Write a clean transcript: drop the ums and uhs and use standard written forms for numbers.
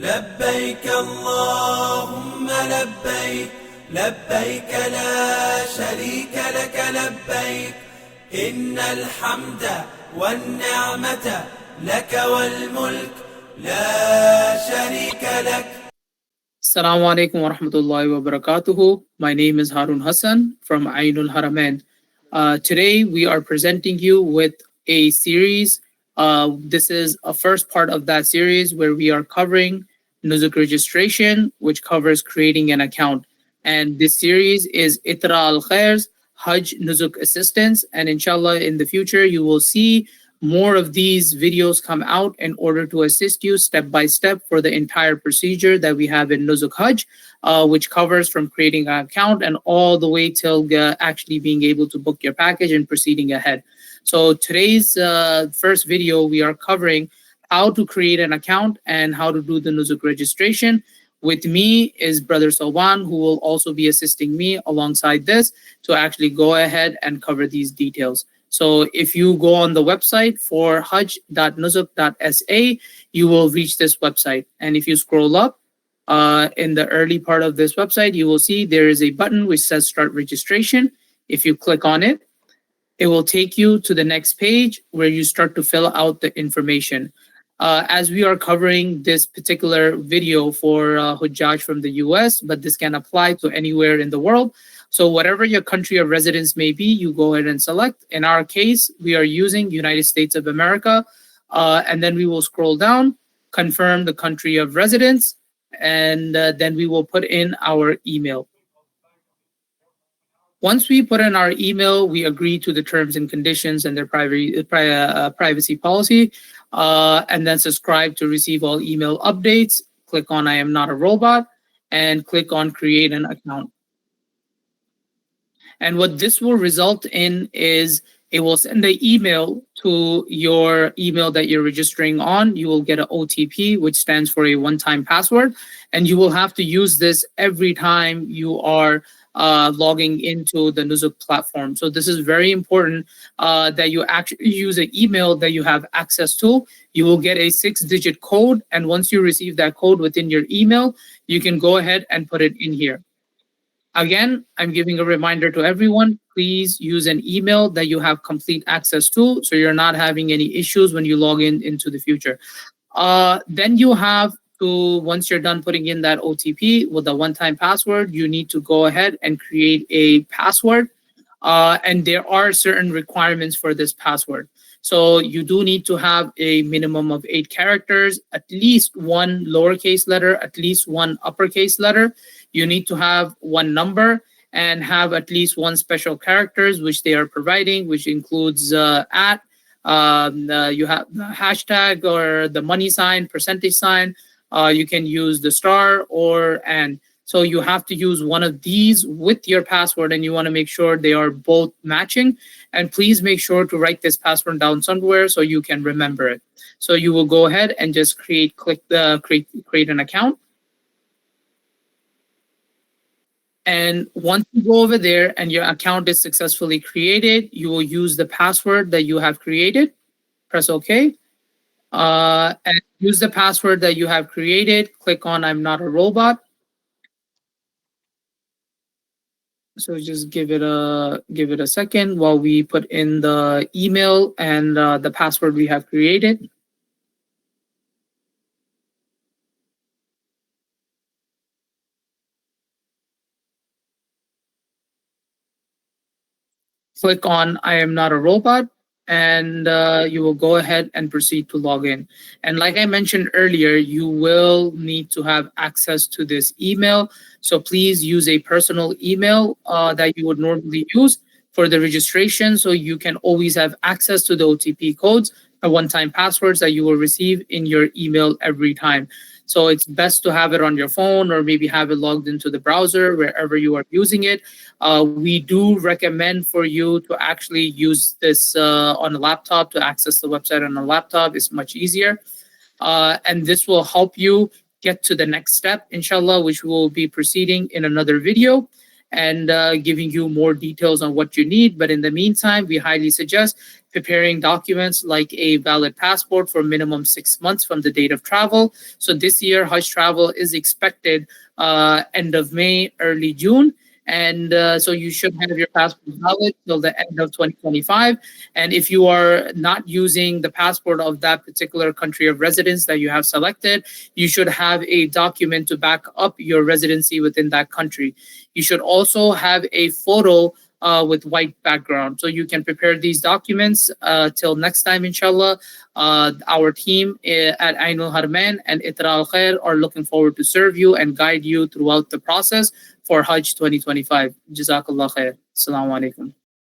لبيك اللهم لبيك لبيك لا شريك لك لبيك إن الحمد والنعمة لك والملك لا شريك لك. Assalamu alaikum wa rahmatullahi wa barakatuhu. My name is Harun Hassan from Ainul Haramain. Today we are presenting you with a series. This is a first part of that series where we are covering Nusuk registration, which covers creating an account. And this series is Ithraa Alkhair's Hajj Nusuk assistance. And inshallah, in the future, you will see more of these videos come out in order to assist you step by step for the entire procedure that we have in Nusuk Hajj, which covers from creating an account and all the way till actually being able to book your package and proceeding ahead. So today's first video, we are covering how to create an account and how to do the Nusuk registration. With me is Brother Salwan, who will also be assisting me alongside this to actually go ahead and cover these details. So if you go on the website for hajj.nusuk.sa, you will reach this website. And if you scroll up in the early part of this website, you will see there is a button which says Start Registration. If you click on it, it will take you to the next page where you start to fill out the information. As we are covering this particular video for Hujjaj from the US, but this can apply to anywhere in the world. So whatever your country of residence may be, you go ahead and select. In our case, we are using United States of America. And then we will scroll down, confirm the country of residence, and then we will put in our email. Once we put in our email, we agree to the terms and conditions and their privacy policy, and then subscribe to receive all email updates. Click on I am not a robot, and click on create an account. And what this will result in is it will send an email to your email that you're registering on. You will get an OTP, which stands for a one-time password. And you will have to use this every time you are logging into the Nusuk platform. So this is very important that you actually use an email that you have access to. You will get a 6-digit code. And once you receive that code within your email, you can go ahead and put it in here. Again, I'm giving a reminder to everyone, please use an email that you have complete access to so you're not having any issues when you log in into the future. Then you have to, once you're done putting in that OTP with a one-time password, you need to go ahead and create a password. And there are certain requirements for this password. So you do need to have a minimum of 8 characters, at least 1 lowercase letter, at least 1 uppercase letter. You need to have 1 number and have at least 1 special characters, which they are providing, which includes at, you have the hashtag or the money sign, percentage sign. You can use the star or and. So you have to use one of these with your password, and you want to make sure they are both matching. And please make sure to write this password down somewhere so you can remember it. So you will go ahead and just create an account. And once you go over there and your account is successfully created, you will use the password that you have created. Press OK. And use the password that you have created. Click on I'm not a robot. So just give it a second while we put in the email and the password we have created. Click on I am not a robot, and you will go ahead and proceed to log in. And like I mentioned earlier, you will need to have access to this email. So please use a personal email that you would normally use for the registration, so you can always have access to the OTP codes and one-time passwords that you will receive in your email every time. So it's best to have it on your phone or maybe have it logged into the browser wherever you are using it. We do recommend for you to actually use this on a laptop, to access the website on a laptop. It's much easier. And this will help you get to the next step, inshallah, which we will be proceeding in another video and giving you more details on what you need. But in the meantime, we highly suggest preparing documents like a valid passport for minimum 6 months from the date of travel. So this year, Hajj travel is expected end of May, early June. And so you should have your passport valid till the end of 2025. And if you are not using the passport of that particular country of residence that you have selected, you should have a document to back up your residency within that country. You should also have a photo with white background. So you can prepare these documents till next time, inshallah. Our team at Ainul Haramain and Ithraa Alkhair are looking forward to serve you and guide you throughout the process for Hajj 2025. Jazakallah khair. Assalamu alaikum.